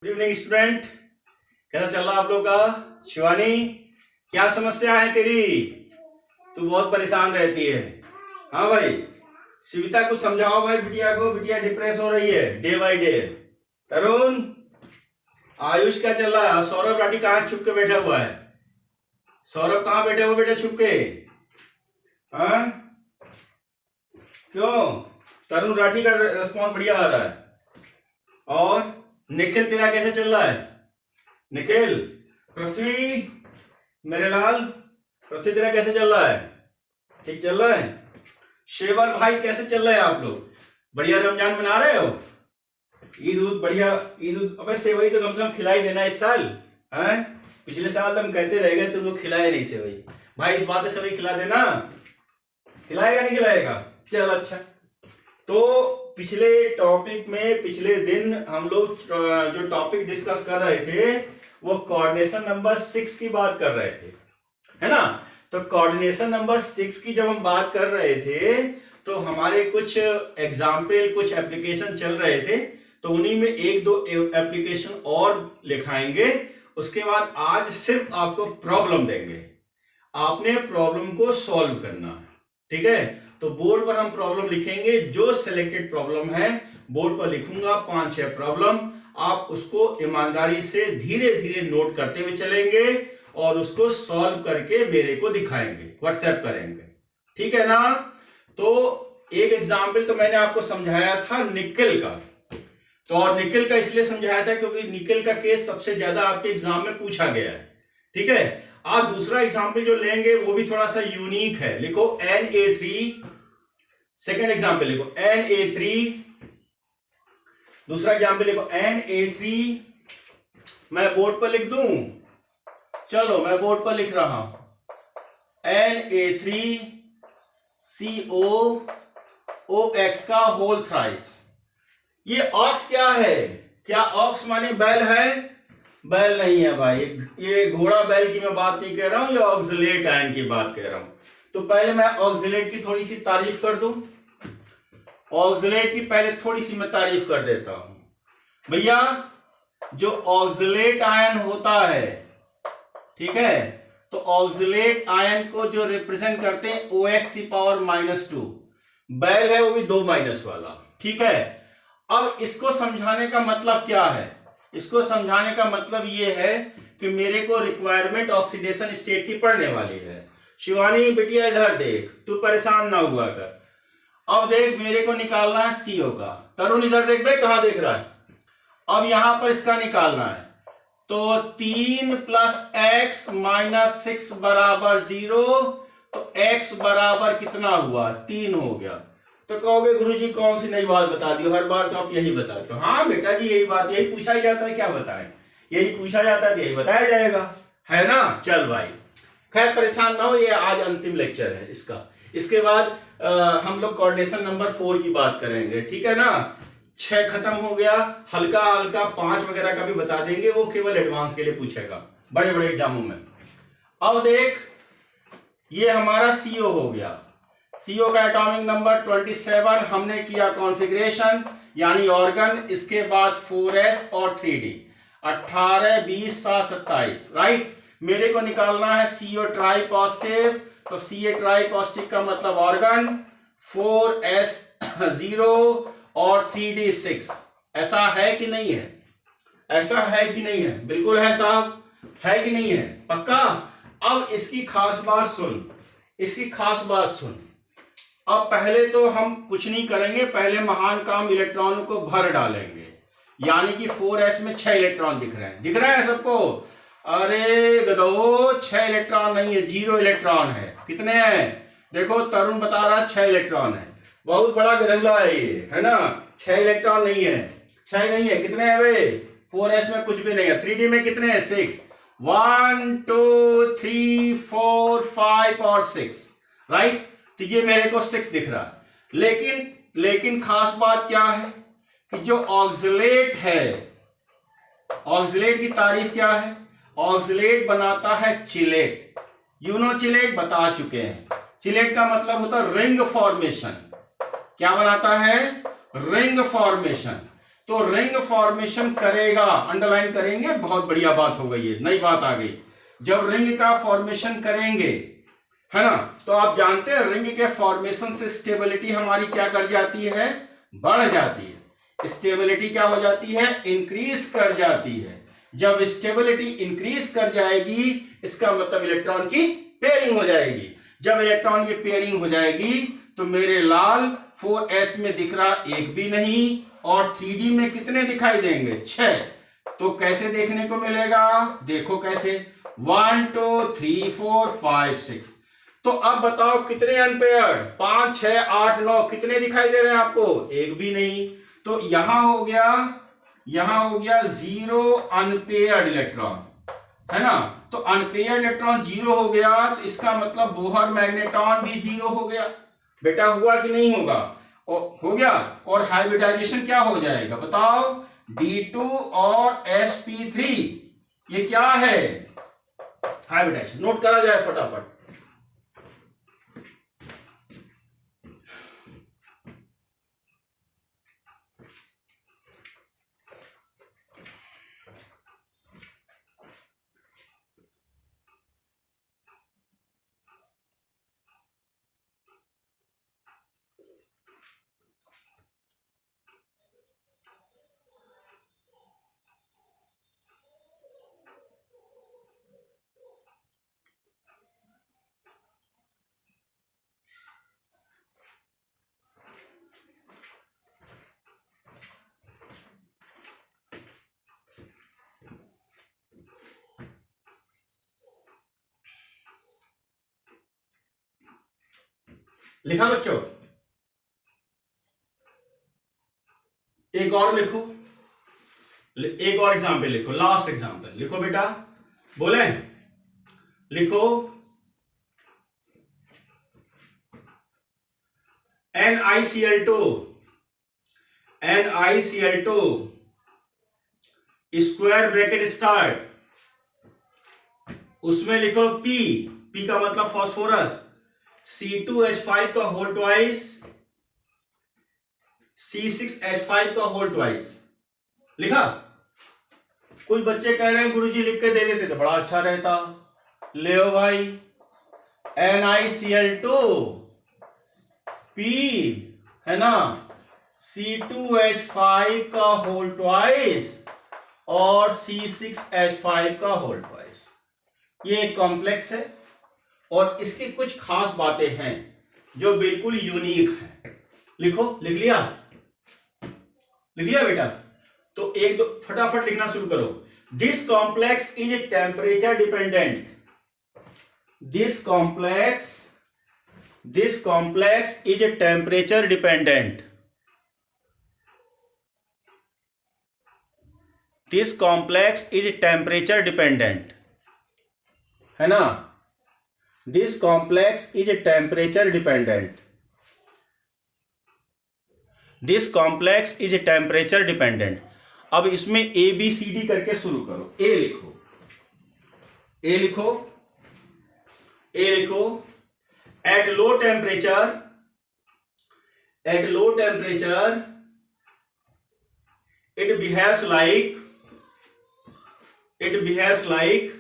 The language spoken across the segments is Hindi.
Good evening student. कैसा चल रहा आप लोग का? शिवानी, क्या समस्या है तेरी? तू बहुत परेशान रहती है। हाँ भाई, शिविता को समझाओ भाई, बिटिया को। बिटिया डिप्रेस हो रही है डे बाय डे। तरुण, आयुष क्या चल रहा है? सौरभ राठी कहाँ छुप के बैठा हुआ है? सौरभ कहाँ बैठे हुए बेटे छुप के? हाँ क्यों? तरुण राठी का रिस्पॉन्स बढ़िया आ रहा है। और निखिल तेरा कैसे चल रहा है? निखिल, पृथ्वी, मेरे लाल, पृथ्वी तेरा कैसे चल रहा है? ठीक चल रहा है? शेवर भाई कैसे चल रहे हैं आप लोग? बढ़िया रमजान मना रहे हो? ईद उद बढ़िया? ईद उद अबे सेवई तो कम से कम खिलाई देना इस साल। हैं? पिछले साल तो हम कहते रह गए, तुम लोग खिलाए नहीं सेवई। भाई इस बात से सेवई खिला देना। खिलाएगा नहीं खिलाएगा? चल अच्छा। तो पिछले टॉपिक में पिछले दिन हम लोग जो टॉपिक डिस्कस कर रहे थे वो कोऑर्डिनेशन नंबर 6 की बात कर रहे थे, है ना? तो कोऑर्डिनेशन नंबर 6 की जब हम बात कर रहे थे तो हमारे कुछ एग्जाम्पल, कुछ एप्लीकेशन चल रहे थे, तो उन्हीं में एक दो एप्लीकेशन और लिखाएंगे। उसके बाद आज सिर्फ आपको प्रॉब्लम देंगे, आपने प्रॉब्लम को सॉल्व करना, ठीक है? तो बोर्ड पर हम प्रॉब्लम लिखेंगे। जो सिलेक्टेड प्रॉब्लम है बोर्ड पर लिखूंगा 5-6 प्रॉब्लम, आप उसको ईमानदारी से धीरे धीरे नोट करते हुए चलेंगे और उसको सॉल्व करके मेरे को दिखाएंगे, व्हाट्सएप करेंगे, ठीक है ना? तो एक एग्जाम्पल तो मैंने आपको समझाया था निकेल का, तो और निकेल का इसलिए समझाया था क्योंकि निकेल का केस सबसे ज्यादा आपके एग्जाम में पूछा गया है, ठीक है? आप दूसरा एग्जाम्पल जो लेंगे वो भी थोड़ा सा यूनिक है। लिखो Na3, सेकेंड एग्जाम्पल लिखो Na3, दूसरा एग्जाम्पल लिखो Na3। मैं बोर्ड पर लिख दूं? चलो मैं बोर्ड पर लिख रहा हूं Na3COOX का होल थ्राइस। ये ऑक्स क्या है? क्या ऑक्स माने बैल है? बैल नहीं है भाई, ये घोड़ा बैल की मैं बात नहीं कर रहा हूं, ये ऑक्सिलेट आयन की बात कर रहा हूं। तो पहले मैं ऑक्सिलेट की थोड़ी सी तारीफ कर दूं। ऑक्सिलेट की पहले थोड़ी सी मैं तारीफ कर देता हूं। भैया जो ऑक्सिलेट आयन होता है, ठीक है, तो ऑक्सिलेट आयन को जो रिप्रेजेंट करते हैं OX⁻²। बैल है वो भी 2 माइनस वाला, ठीक है? अब इसको समझाने का मतलब क्या है? इसको समझाने का मतलब ये है कि मेरे को रिक्वायरमेंट ऑक्सीडेशन स्टेट की पढ़ने वाली है। शिवानी बिटिया इधर देख, तू परेशान ना हुआ कर। अब देख मेरे को निकालना है CO का। तरुण इधर देख भाई, कहां देख रहा है? अब यहां पर इसका निकालना है, तो 3 + x - 6 = 0। तो x बराबर कितना हुआ? 3 हो गया। तो कहोगे गुरुजी कौन सी नई बात बता दी? हर बार तो आप यही बताते हो। हाँ बेटा जी, यही बात, यही पूछा ही जाता है, क्या बताएं? यही पूछा जाता है तो यही बताया जाएगा, है ना? चल भाई, खैर परेशान ना हो, ये आज अंतिम लेक्चर है इसका। इसके बाद हम लोग कोऑर्डिनेशन नंबर 4 की बात करेंगे, ठीक है ना? 6 खत्म हो गया, हल्का हल्का 5 वगैरह का भी बता देंगे, वो केवल एडवांस के लिए पूछेगा बड़े बड़े एग्जामों में। अब देख, ये हमारा CO हो गया। CO का एटॉमिक नंबर 27, हमने किया कॉन्फ़िगरेशन यानी ऑर्गन। इसके बाद 4s और 3d, 18, 20, 7, 27, राइट? मेरे को निकालना है CO ट्राई पॉजिटिव, तो CA ट्राई पॉजिटिव का मतलब ऑर्गन, 4s 0 और 3d 6। ऐसा है कि नहीं है? ऐसा है कि नहीं है? बिल्कुल है साहब, है कि नहीं है? पक्का? अब इसकी खास बात सुन, इसकी खास बात सुन। अब पहले तो हम कुछ नहीं करेंगे, पहले महान काम इलेक्ट्रॉनों को भर डालेंगे। यानी कि 4s में 6 इलेक्ट्रॉन दिख रहे हैं, दिख रहे हैं सबको? अरे गधो, 6 इलेक्ट्रॉन नहीं है, 0 इलेक्ट्रॉन है। कितने हैं? देखो तरुण बता रहा है 6 इलेक्ट्रॉन है। बहुत बड़ा गधौला है ये, है ना? 6 इलेक्ट्रॉन नहीं है, 6 नहीं है। कितने हैं वे? 4s में कुछ भी नहीं है। 3d में कितने हैं? 6। 1 2 3 4 5 और 6, राइट? तो ये मेरे को 6 दिख रहा है। लेकिन खास बात क्या है कि जो ऑक्सिलेट है, ऑक्सिलेट की तारीफ क्या है? ऑक्सिलेट बनाता है चिलेट। यूनो चिलेट बता चुके हैं। चिलेट का मतलब होता है रिंग फॉर्मेशन। क्या बनाता है? Ring formation. तो रिंग फॉर्मेशन करेगा, अंडरलाइन करेंगे, बहुत बढ़िया बात हो गई है, नई बात आ गई। जब रिंग का फॉर्मेशन करेंगे, है ना, तो आप जानते हैं रिंग के फॉर्मेशन से स्टेबिलिटी हमारी क्या कर जाती है, बढ़ जाती है। स्टेबिलिटी क्या हो जाती है, इंक्रीज कर जाती है। जब स्टेबिलिटी इंक्रीज कर जाएगी, इसका मतलब इलेक्ट्रॉन की पेयरिंग हो जाएगी। जब इलेक्ट्रॉन की पेयरिंग हो जाएगी तो मेरे लाल 4s में दिख रहा एक भी नहीं, और 3D में कितने दिखाई देंगे, 6। तो कैसे देखने को मिलेगा, देखो कैसे, 1 2 3 4 5 6। तो अब बताओ कितने अनपेयर्ड, 5 6 8 9 कितने दिखाई दे रहे हैं आपको, एक भी नहीं। तो यहां हो गया 0 अनपेयर्ड इलेक्ट्रॉन, है ना। तो अनपेयर्ड इलेक्ट्रॉन 0 हो गया, तो इसका मतलब बोहर मैग्नेट्रॉन भी 0 हो गया। बेटा हुआ कि नहीं होगा, हो गया। और हाइब्रिडाइजेशन क्या हो जाएगा बताओ, D2 और sp3, ये क्या है, हाइब्रिडाइजेशन। नोट करा जाए फटाफट। लिखा बच्चों, एक और लिखो, एक और एग्जाम्पल लिखो, लास्ट एग्जाम्पल लिखो बेटा, बोले लिखो, NiCl2 स्क्वायर ब्रैकेट स्टार्ट, उसमें लिखो P का मतलब फास्फोरस, C2H5 का होल ट्वाइस, C6H5 का होल ट्वाइस। लिखा? कुछ बच्चे कह रहे हैं गुरुजी लिख के दे देते तो बड़ा अच्छा रहता। ले भाई, NiCl2 P, है ना, C2H5 का होल ट्वाइस और C6H5 का होल ट्वाइस। ये एक कॉम्प्लेक्स है और इसकी कुछ खास बातें हैं जो बिल्कुल यूनिक है। लिखो, लिख लिया, लिख लिया बेटा? तो एक दो फटाफट लिखना शुरू करो। This complex is temperature dependent, this complex is temperature dependent, this complex is temperature dependent, है ना। This complex is temperature dependent, this complex is temperature dependent. अब इसमें ए बी सी डी करके शुरू करो। ए लिखो, ए लिखो, ए लिखो। At low temperature, at low temperature it behaves like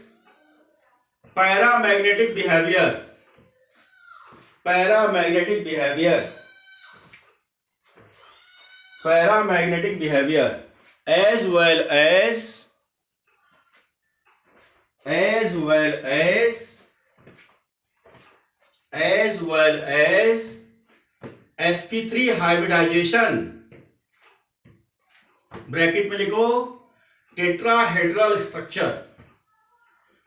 paramagnetic behavior, paramagnetic behavior, paramagnetic behavior, as well as sp3 hybridization, bracket में लिखो टेट्राहेड्रल स्ट्रक्चर,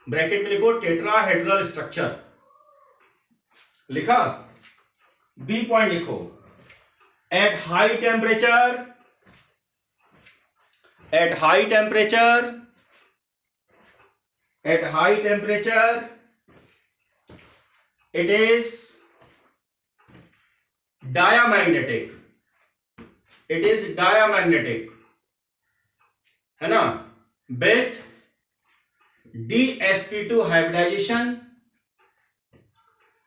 ब्रैकेट में लिखो टेट्राहेड्रल स्ट्रक्चर। लिखा? बी पॉइंट लिखो, at high temperature, at high temperature, at high temperature it is diamagnetic, it is diamagnetic, है ना, with DsP2 hybridization,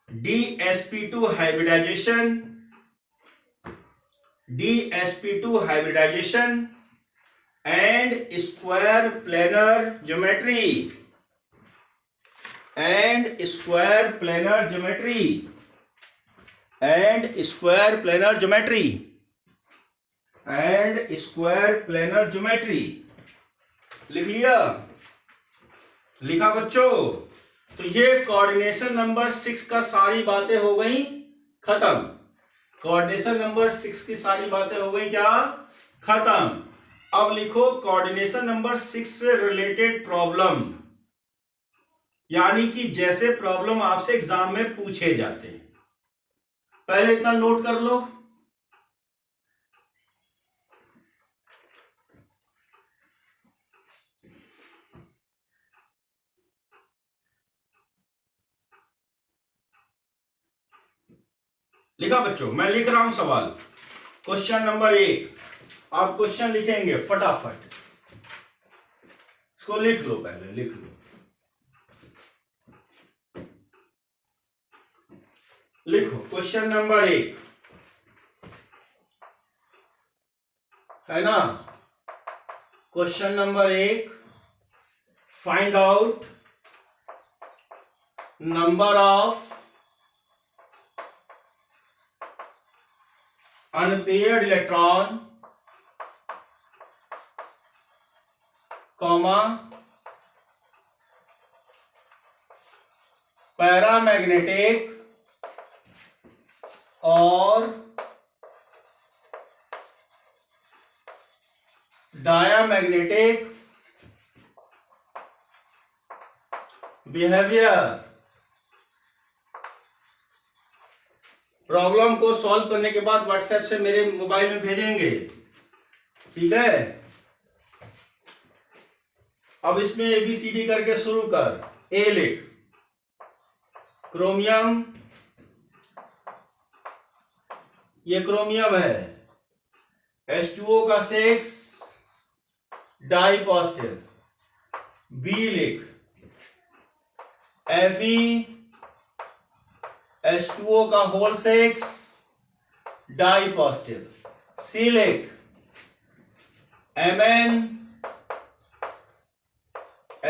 DsP2 hybridization, DsP2 hybridization and square planar geometry, and square planar geometry, and square planar geometry, and square planar geometry। लिख लिया? लिखा बच्चों? तो ये कोऑर्डिनेशन नंबर 6 का सारी बातें हो गई खत्म। कोऑर्डिनेशन नंबर 6 की सारी बातें हो गई क्या? खत्म। अब लिखो कोऑर्डिनेशन नंबर 6 से रिलेटेड प्रॉब्लम, यानी कि जैसे प्रॉब्लम आपसे एग्जाम में पूछे जाते हैं। पहले इतना नोट कर लो। लिखा बच्चों? मैं लिख रहा हूं सवाल। क्वेश्चन नंबर 1, आप क्वेश्चन लिखेंगे फटाफट। इसको लिख लो, पहले लिख लो। लिखो क्वेश्चन नंबर 1, है ना? Question number 1, find out number of unpaired electron, comma, paramagnetic और diamagnetic behavior। प्रॉब्लम को सॉल्व करने के बाद व्हाट्सएप से मेरे मोबाइल में भेजेंगे, ठीक है? अब इसमें ABCD करके शुरू कर। ए लिख, क्रोमियम, ये क्रोमियम है, H2O का 6 डाई पॉजिटिव। बी लिख, Fe H2O का होल 6 डाई पॉजिटिव। सी लिख, Mn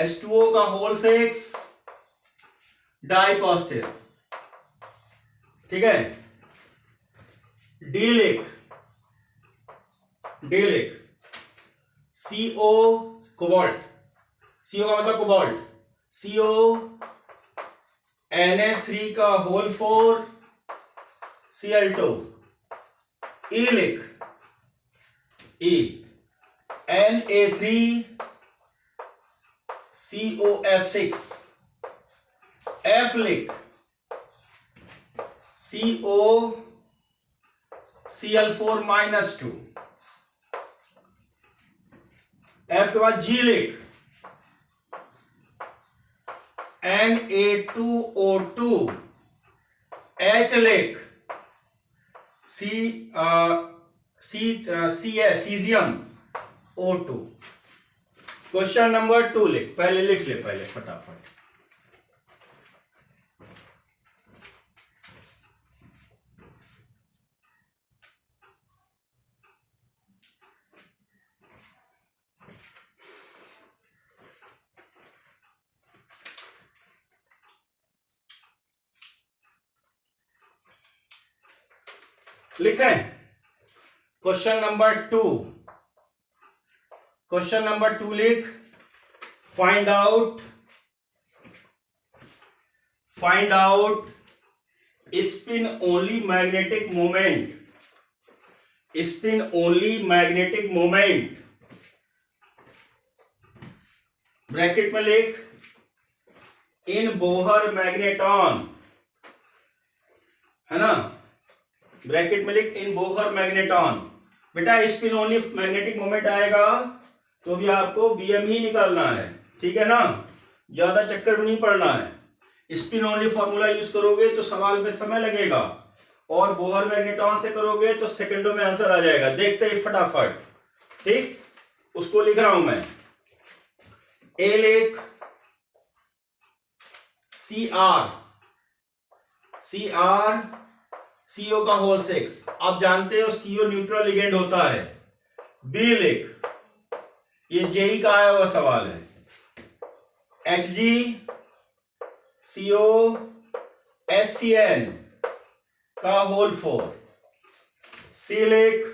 H2O का होल 6 डाई पॉजिटिव, ठीक है? डी लिख, CO कोबाल्ट, CO का मतलब कोबाल्ट, CO NH3 का होल 4 Cl2। ई लिख, Na3 COF6। F लिख, CO Cl4 -2। F के बाद G लिख, Na2O2। H लिख, सीजियम O2। क्वेश्चन नंबर 2 लिख, पहले लिख ले, पहले फटाफट। लिखें क्वेश्चन नंबर 2। क्वेश्चन नंबर 2 लिख, find out spin only magnetic moment, bracket में लिख, इन बोहर मैग्नेटॉन, है ना? ब्रैकेट में लिख, इन बोहर मैग्नेटॉन। बेटा स्पिन ओनली मैग्नेटिक मोमेंट आएगा तो भी आपको BM ही निकालना है, ठीक है ना? ज्यादा चक्कर में नहीं पड़ना है। स्पिन ओनली फॉर्मूला यूज करोगे तो सवाल में समय लगेगा, और बोहर मैग्नेटॉन से करोगे तो सेकंडों में आंसर आ जाएगा, देखते ही फटाफट, ठीक? उसको लिख रहा हूं मैं। ए लिख, CR CO का होल 6, आप जानते हो CO न्यूट्रल लिगेंड होता है। बी लिख, ये जेई का आया हुआ सवाल है। HgCOSCN का होल 4, सिलिक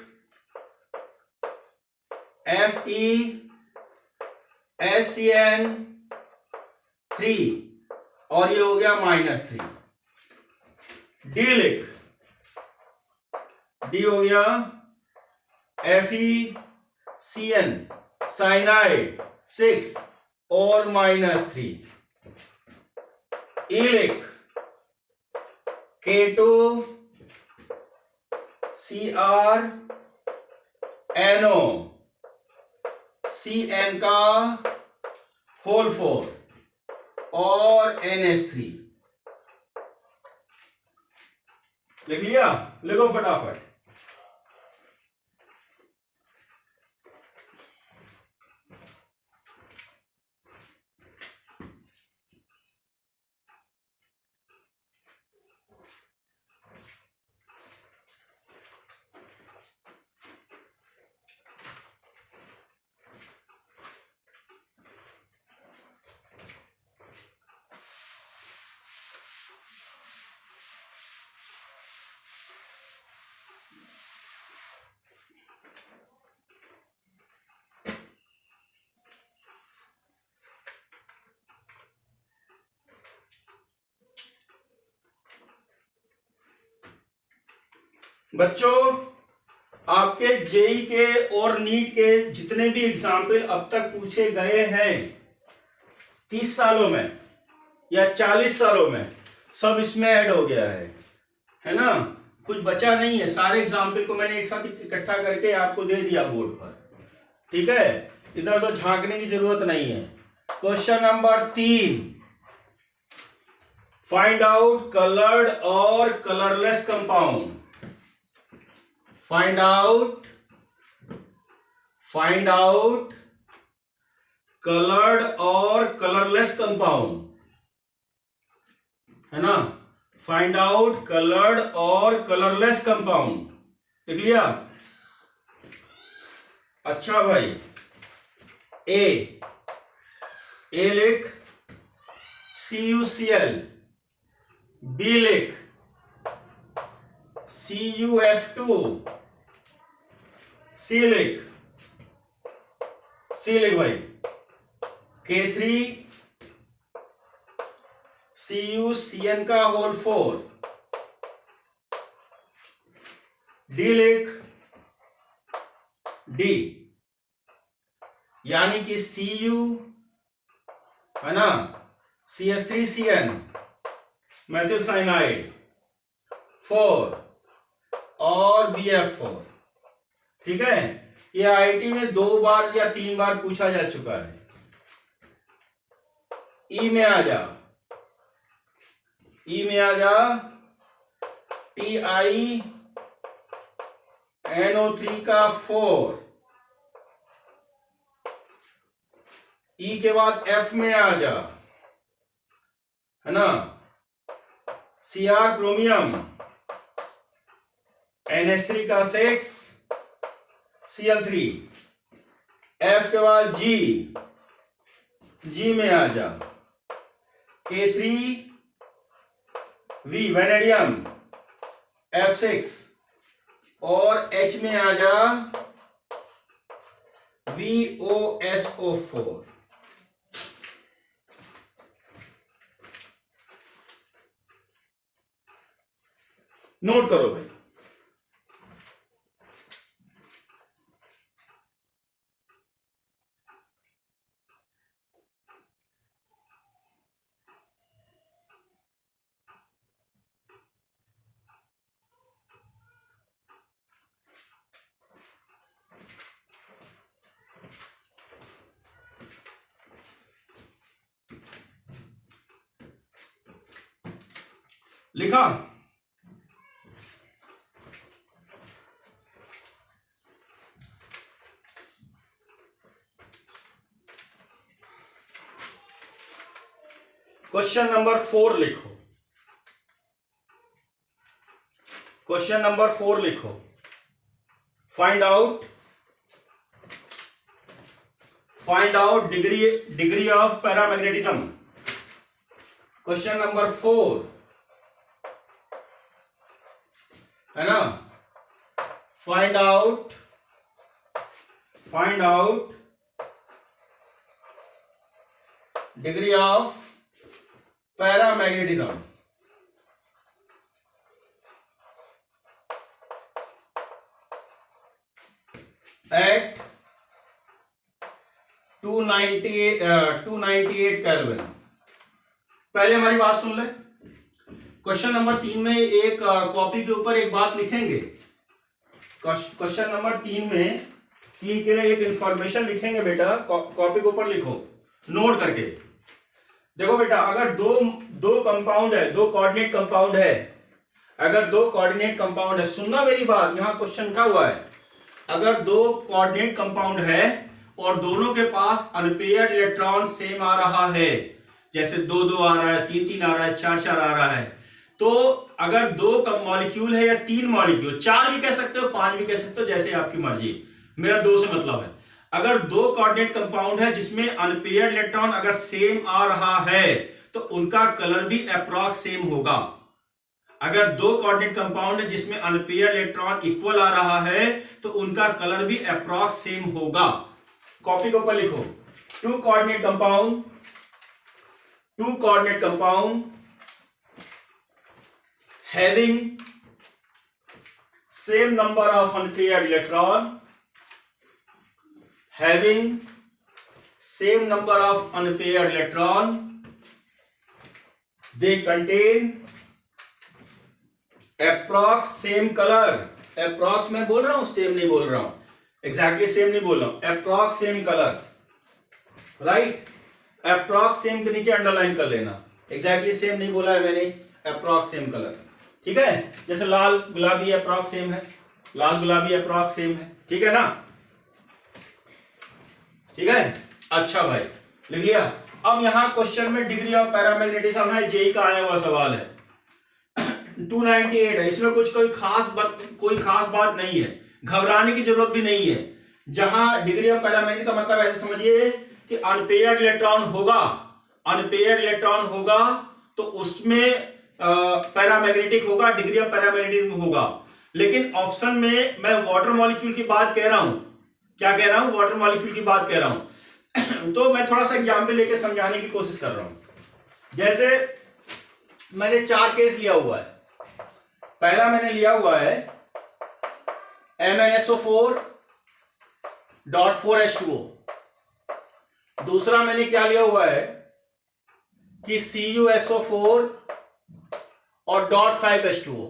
FeSCN3 और ये हो गया -3। डी लिख, डी हो गया FeCN साइनाइड 6 और -3। ई लिख K2CrNO CN का होल 4 और NH3 लिख लिया? लिखो फटाफट। बच्चों, आपके जेई के और नीट के जितने भी एग्जाम्पल अब तक पूछे गए हैं 30 सालों में या 40 सालों में, सब इसमें ऐड हो गया है ना? कुछ बचा नहीं है। सारे एग्जाम्पल को मैंने एक साथ इकट्ठा करके आपको दे दिया बोर्ड पर, ठीक है? इधर तो झांकने की जरूरत नहीं है। Question number 3, find out coloured और colourless compound. Find out coloured और कलरलेस कंपाउंड, है ना? फाइंड आउट कलर्ड और कलरलेस कंपाउंड, लिख लिया? अच्छा भाई, ए लिख CuCl, बी लिख CuF2, सी लिख भाई K3 CuCN का होल 4, डी लिख डी, यानी कि Cu है ना, CH3CN मेथिल साइनाइड 4 और BF4, ठीक है? ये आईटी में 2 बार या 3 बार पूछा जा चुका है। ई में आ जा, TiNO3 का 4, ई के बाद F में आ जा, है ना? Cr क्रोमियम NH3 का 6 Cl3, F के बाद G में आ जा, K3V वेनेडियम F6 और H में आ जा VOSO4। नोट करो भाई। लिखा? क्वेश्चन नंबर 4 लिखो। क्वेश्चन नंबर 4 लिखो। Find out find out degree of paramagnetism. Question number 4 है ना, find out degree of paramagnetism. At 298 kelvin. पहले हमारी बात सुन ले। क्वेश्चन नंबर 3 में एक कॉपी के ऊपर एक बात लिखेंगे। क्वेश्चन नंबर 3 में 3 के लिए एक इंफॉर्मेशन लिखेंगे बेटा, कॉपी के ऊपर लिखो नोट करके। देखो बेटा, अगर दो कंपाउंड है, दो कोऑर्डिनेट कंपाउंड है, अगर दो कोऑर्डिनेट कंपाउंड है, सुनना मेरी बात, यहां क्वेश्चन क्या हुआ है, अगर दो कोऑर्डिनेट कंपाउंड है और दोनों के पास अनपेयर्ड इलेक्ट्रॉन सेम आ रहा है, जैसे 2-2 आ रहा है, 3-3 आ रहा है, 4-4 आ रहा है, तो अगर दो मॉलिक्यूल है या 3 मॉलिक्यूल, 4 भी कह सकते हो, 5 भी कह सकते हो, जैसे आपकी मर्जी, मेरा 2 से मतलब है। अगर दो कोऑर्डिनेट कंपाउंड है जिसमें अनपेयर्ड इलेक्ट्रॉन अगर सेम आ रहा है तो उनका कलर भी अप्रॉक्स सेम होगा। अगर दो कोऑर्डिनेट कंपाउंड है जिसमें अनपेयर्ड इलेक्ट्रॉन इक्वल आ रहा है तो उनका कलर भी अप्रॉक्स सेम होगा। कॉपी के ऊपर लिखो, two coordinate compound having same number of unpaired electron, they contain approx same color। approx मैं बोल रहा हूं, सेम नहीं बोल रहा हूं, exactly सेम नहीं बोल रहा हूं, approx same color, right. approx same के नीचे अंडरलाइन कर लेना, exactly सेम नहीं बोला है मैंने, approx same color, ठीक है। जैसे लाल गुलाबी अप्रॉक्स सेम है, लाल गुलाबी अप्रॉक्स सेम है, ठीक है ना, ठीक है। अच्छा भाई, लिख लिया। अब यहां क्वेश्चन में डिग्री ऑफ पैरामैग्नेटिज्म है, जेई का आया हुआ सवाल है। 298 है, इसमें कोई खास बात नहीं है, घबराने की जरूरत भी नहीं है। जहां डिग्री ऑफ पैरामैग्नेटिज्म का मतलब ऐसे समझिए कि अनपेयर्ड इलेक्ट्रॉन होगा तो उसमें पैरामैग्नेटिक होगा, डिग्री ऑफ पैरामैग्नेटिज्म होगा। लेकिन ऑप्शन में मैं वाटर मॉलिक्यूल की बात कह रहा हूं, क्या कह रहा हूं, वाटर मॉलिक्यूल की बात कह रहा हूं। तो मैं थोड़ा सा एग्जांपल लेके समझाने की कोशिश कर रहा हूं। जैसे मैंने 4 केस लिया हुआ है। पहला मैंने लिया हुआ है MnSO4.4H2O। दूसरा मैंने क्या लिया हुआ है कि CuSO4 और .5H2O,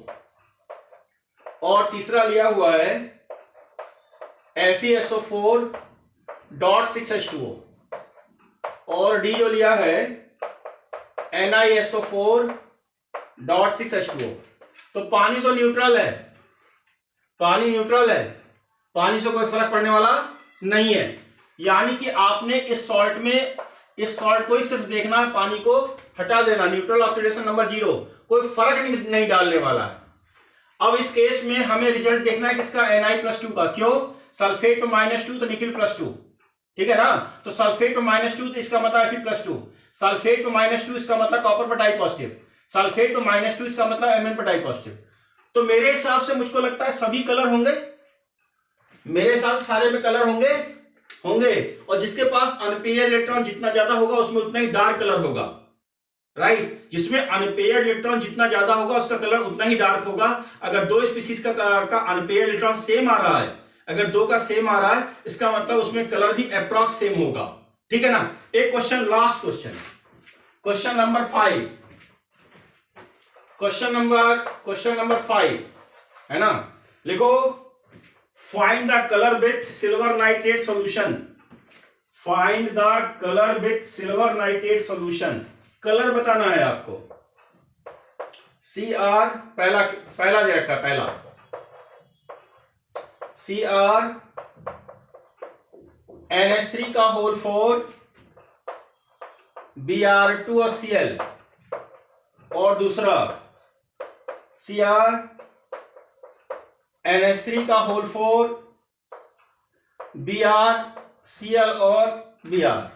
और तीसरा लिया हुआ है FeSO4.6H2O, और डी जो लिया है NiSO4.6H2O। तो पानी तो न्यूट्रल है, पानी से कोई फर्क पड़ने वाला नहीं है। यानी कि आपने इस सॉल्ट को ही सिर्फ देखना है, पानी को हटा देना, न्यूट्रल ऑक्सीडेशन नंबर 0, कोई फर्क नहीं डालने वाला है। अब इस केस में हमें रिजल्ट देखना है किसका, Na+2 का। क्यों, सल्फेट पे -2 तो निकिल +2, ठीक है ना। तो सल्फेट पे -2 तो इसका मतलब Fe+2, सल्फेट पे -2 इसका मतलब कॉपर पर डाई पॉजिटिव, सल्फेट पे -2 इसका मतलब Mn पर डाई पॉजिटिव। तो मेरे हिसाब से मुझको लगता है सभी कलर होंगे, मेरे हिसाब से सारे में कलर होंगे, और जिसके पास अनपेयर्ड इलेक्ट्रॉन जितना ज्यादा होगा उसमें उतना ही डार्क कलर होगा, राइट। जिसमें अनपेयर्ड इलेक्ट्रॉन जितना ज्यादा होगा उसका कलर उतना ही डार्क होगा। अगर दो स्पीसीज का अनपेयर्ड इलेक्ट्रॉन सेम आ रहा है, अगर दो का सेम आ रहा है, इसका मतलब उसमें कलर भी अप्रॉक्स सेम होगा, ठीक है ना। एक question, last question number 5, question number 5 है ना। लिखो, find the colour with silver nitrate solution. Find the colour with silver nitrate solution. Colour बताना है आपको। Cr पहला दे रखा, पहला Cr NH3 का होल 4 Br2 और Cl, और दूसरा Cr NH3 का होल 4 Br Cl और बी आर।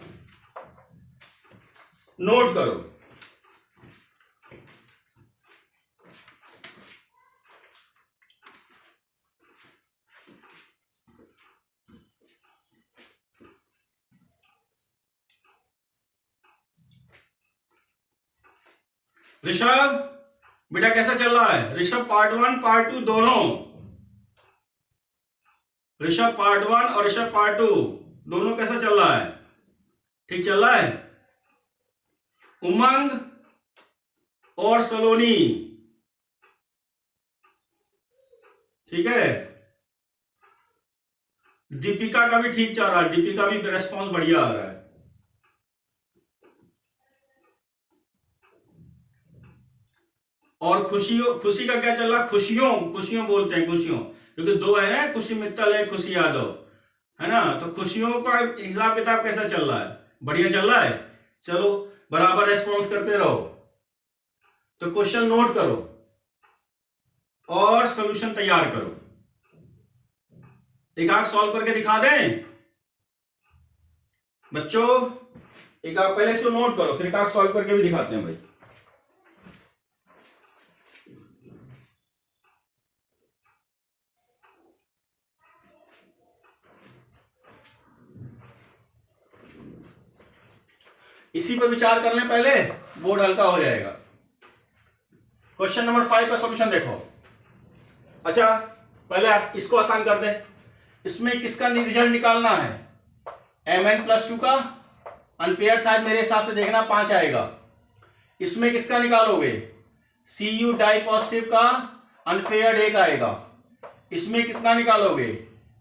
नोट करो, ऋषभ बेटा कैसा चल रहा है? ऋषभ पार्ट 1 पार्ट 2 दोनों, ऋषभ पार्ट 1 और ऋषभ पार्ट 2 दोनों कैसा चल रहा है? ठीक चल रहा है? उमंग और सलोनी, ठीक है। दीपिका का भी ठीक चल रहा है, दीपिका भी रेस्पॉन्स बढ़िया आ रहा है। और खुशी का क्या चल रहा है? खुशियों बोलते हैं, खुशियों, क्योंकि दो है ना, खुशी मित्तल है, खुशी यादव, है ना। तो खुशियों का हिसाब किताब कैसा चल रहा है? बढ़िया चल रहा है। चलो बराबर रेस्पॉन्स करते रहो। तो क्वेश्चन नोट करो और सॉल्यूशन तैयार करो। एक आंख सॉल्व करके दिखा दें बच्चों? एक आंख पहले इसको नोट करो, फिर एक आंख सॉल्व करके भी दिखाते हैं भाई। इसी पर विचार कर लें पहले, बोर्ड हल्का हो जाएगा। क्वेश्चन नंबर 5 का सॉल्यूशन देखो। अच्छा पहले इसको आसान कर दे। इसमें किसका रिजल्ट निकालना है? Mn+2 का। अनपेयर शायद मेरे हिसाब से देखना 5 आएगा। इसमें किसका निकालोगे? Cu डाई पॉजिटिव का अनपेयर्ड 1 आएगा। इसमें कितना निकालोगे?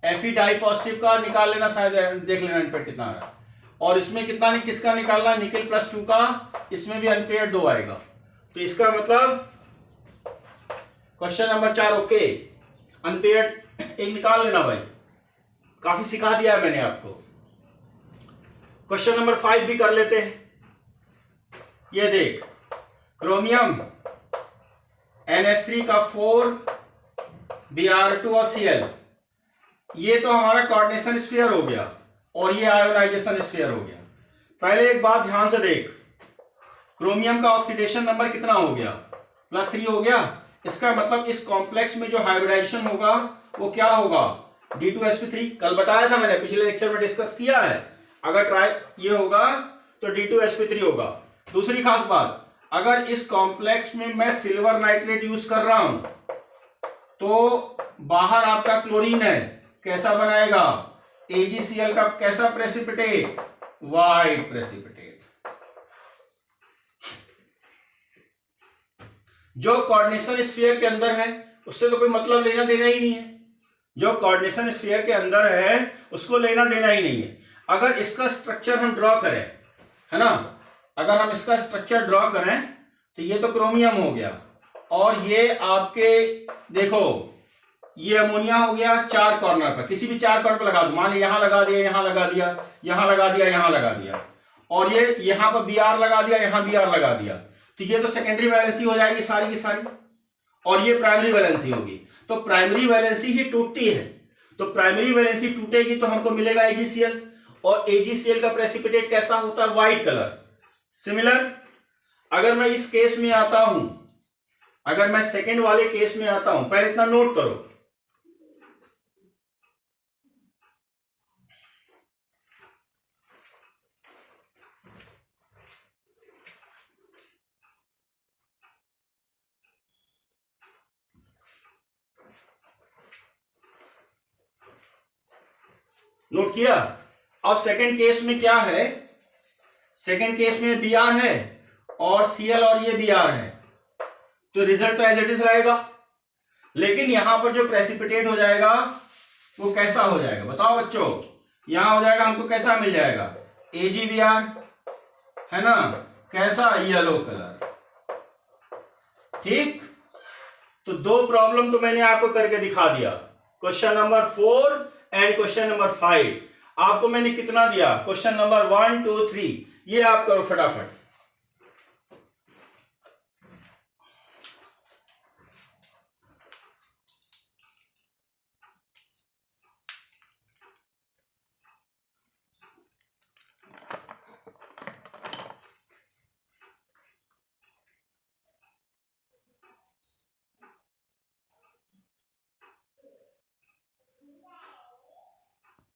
Fe डाई पॉजिटिव का निकाल लेना, शायद देख लेना अनपेयर्ड कितना आ रहा है। और इसमें किसका निकालना? निकेल +2 का। इसमें भी अनपेयर्ड 2 आएगा। तो इसका मतलब क्वेश्चन नंबर 4 ओके। अनपेयर्ड 1 निकाल लेना भाई, काफी सिखा दिया है मैंने आपको। क्वेश्चन नंबर 5 भी कर लेते हैं। ये देख, क्रोमियम NH3 का 4 Br2 और Cl, ये तो हमारा कोऑर्डिनेशन स्फीयर हो गया और ये आयोनाइजेशन स्फीयर हो गया। पहले एक बात ध्यान से देख, क्रोमियम का ऑक्सीडेशन नंबर कितना हो गया? +3 हो गया। इसका मतलब इस कॉम्प्लेक्स में जो हाइब्रिडाइजेशन होगा वो क्या होगा? D2sp3। कल बताया था मैंने, पिछले लेक्चर में डिस्कस किया है। अगर ट्राई ये होगा तो D2sp3 होगा। दूसरी खास बात, अगर इस कॉम्प्लेक्स में मैं सिल्वर नाइट्रेट यूज कर रहा हूं तो बाहर आपका क्लोरीन है, कैसा बनाएगा? AgCl का कैसा प्रेसिपिटेट? White precipitate. जो कोऑर्डिनेशन स्फीयर के अंदर है उससे तो कोई मतलब लेना देना ही नहीं है। जो कोऑर्डिनेशन स्फीयर के अंदर है उसको लेना देना ही नहीं है। अगर इसका स्ट्रक्चर हम ड्रॉ करें, है ना, अगर हम इसका स्ट्रक्चर ड्रॉ करें तो ये तो क्रोमियम हो गया और ये आपके देखो ये अमोनिया हो गया 4 कॉर्नर पर, किसी भी 4 कॉर्नर पर लगा दो। मान ली यहां लगा दिया, यहां लगा दिया, यहां लगा दिया, यहां लगा दिया, और ये यहां पर Br लगा दिया, यहां Br लगा दिया, तो ये तो सेकेंडरी वैलेंसी हो जाएगी सारी की सारी, और ये प्राइमरी वैलेंसी होगी। तो प्राइमरी वैलेंसी ही टूटती है। तो प्राइमरी वैलेंसी टूटेगी तो हमको मिलेगा AgCl, और AgCl का प्रेसिपिटेट कैसा होता है? White colour. सिमिलर अगर मैं इस केस में आता हूं, अगर मैं सेकेंड वाले केस में आता हूं, पहले इतना नोट करो। नोट किया? अब सेकेंड केस में क्या है? सेकेंड केस में Br है और Cl और ये Br है, तो रिजल्ट तो एज इट इज रहेगा। लेकिन यहां पर जो प्रेसिपिटेट हो जाएगा वो कैसा हो जाएगा बताओ बच्चों? यहां हो जाएगा, हमको कैसा मिल जाएगा? AgBr, है ना, कैसा? Yellow colour. ठीक, तो 2 प्रॉब्लम तो मैंने आपको करके दिखा दिया। Question number 4 and question number 5 आपको मैंने कितना दिया? क्वेश्चन नंबर 1 2 3, ये आप करो फटाफट।